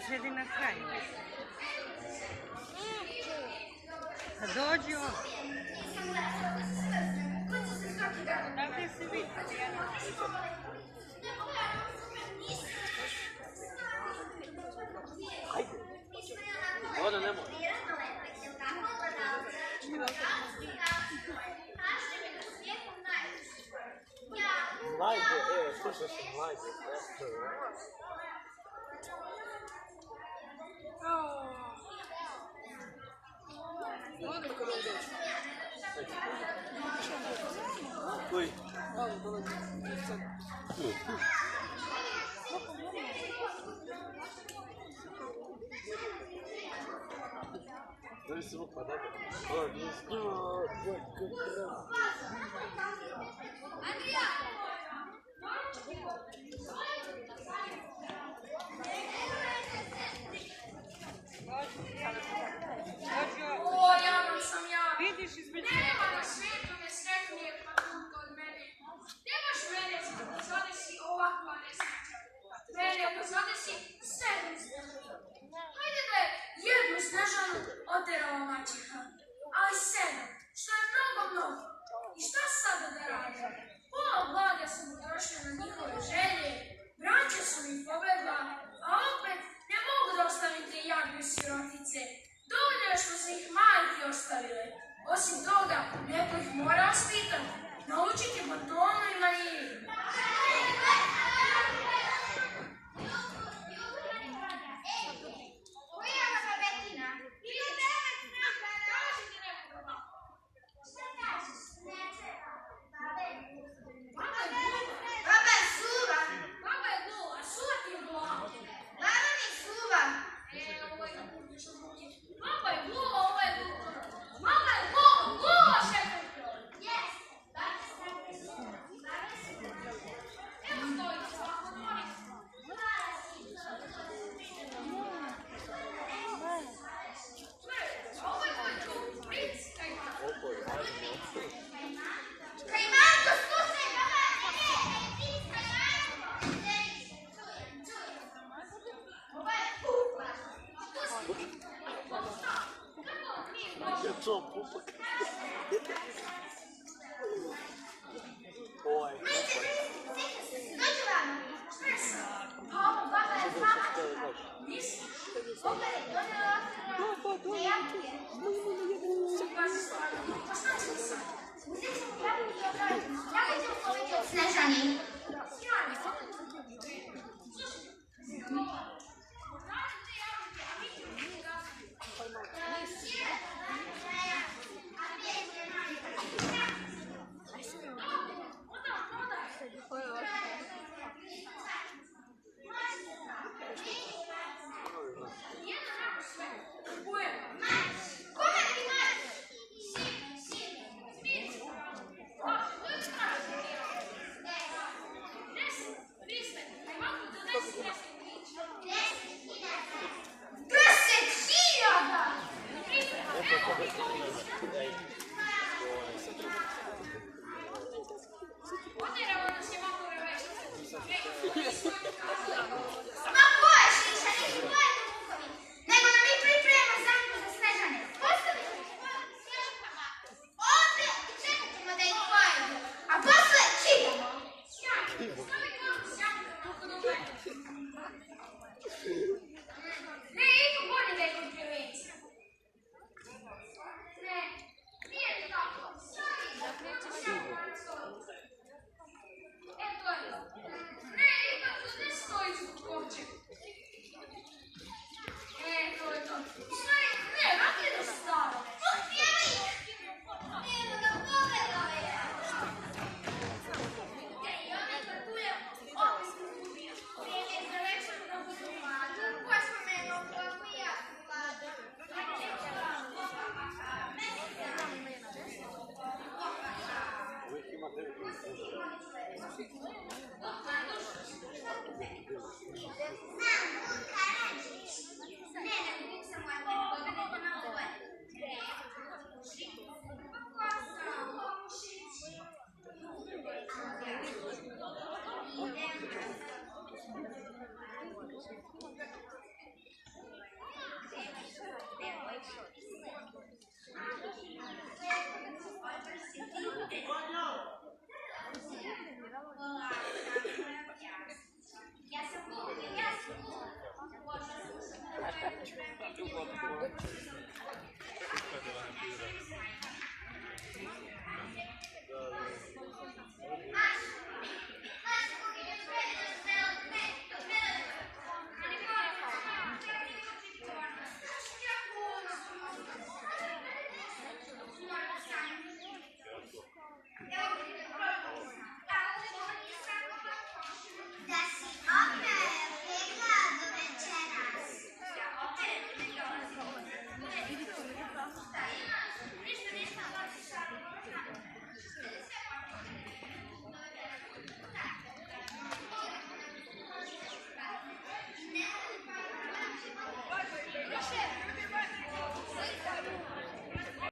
Sjedi na kraju. Dođi on. Da gdje si vidi? Voda ne može. Mlajde, evo, slušao sam mlajde. Koji? Зависимо падати. Андрія! О, Javan sam ja. Vidiš između... Nema na svijetu nesretnijeg patuka od mene. Nemaš mene, zade si ovakva nesreća. Mene zade si sedem snežana. Hajde da je jednu snežanu oterala maćeha, ali sedam, što je mnogo. I šta sada da radim? Pola blaga sam utrošila na njihove želje, braća su mi pobegla, a opet ne mogu da ostavim te jadne sirotice. Dovoljno je što se ih majke ostavile. Osim toga, neko ih mora ospitati, naučiti Botonu i Mariji. Snežani. kovčeg. To je to. U stvari, ne, vrati je do staro. Evo ga, pogledaj je. I onda trguje, opet trguje. Vrijeme je za večer mnogo domaća. Koja spomenuo, kako i ja sam vlada. Uvijek ima 9 Hvala.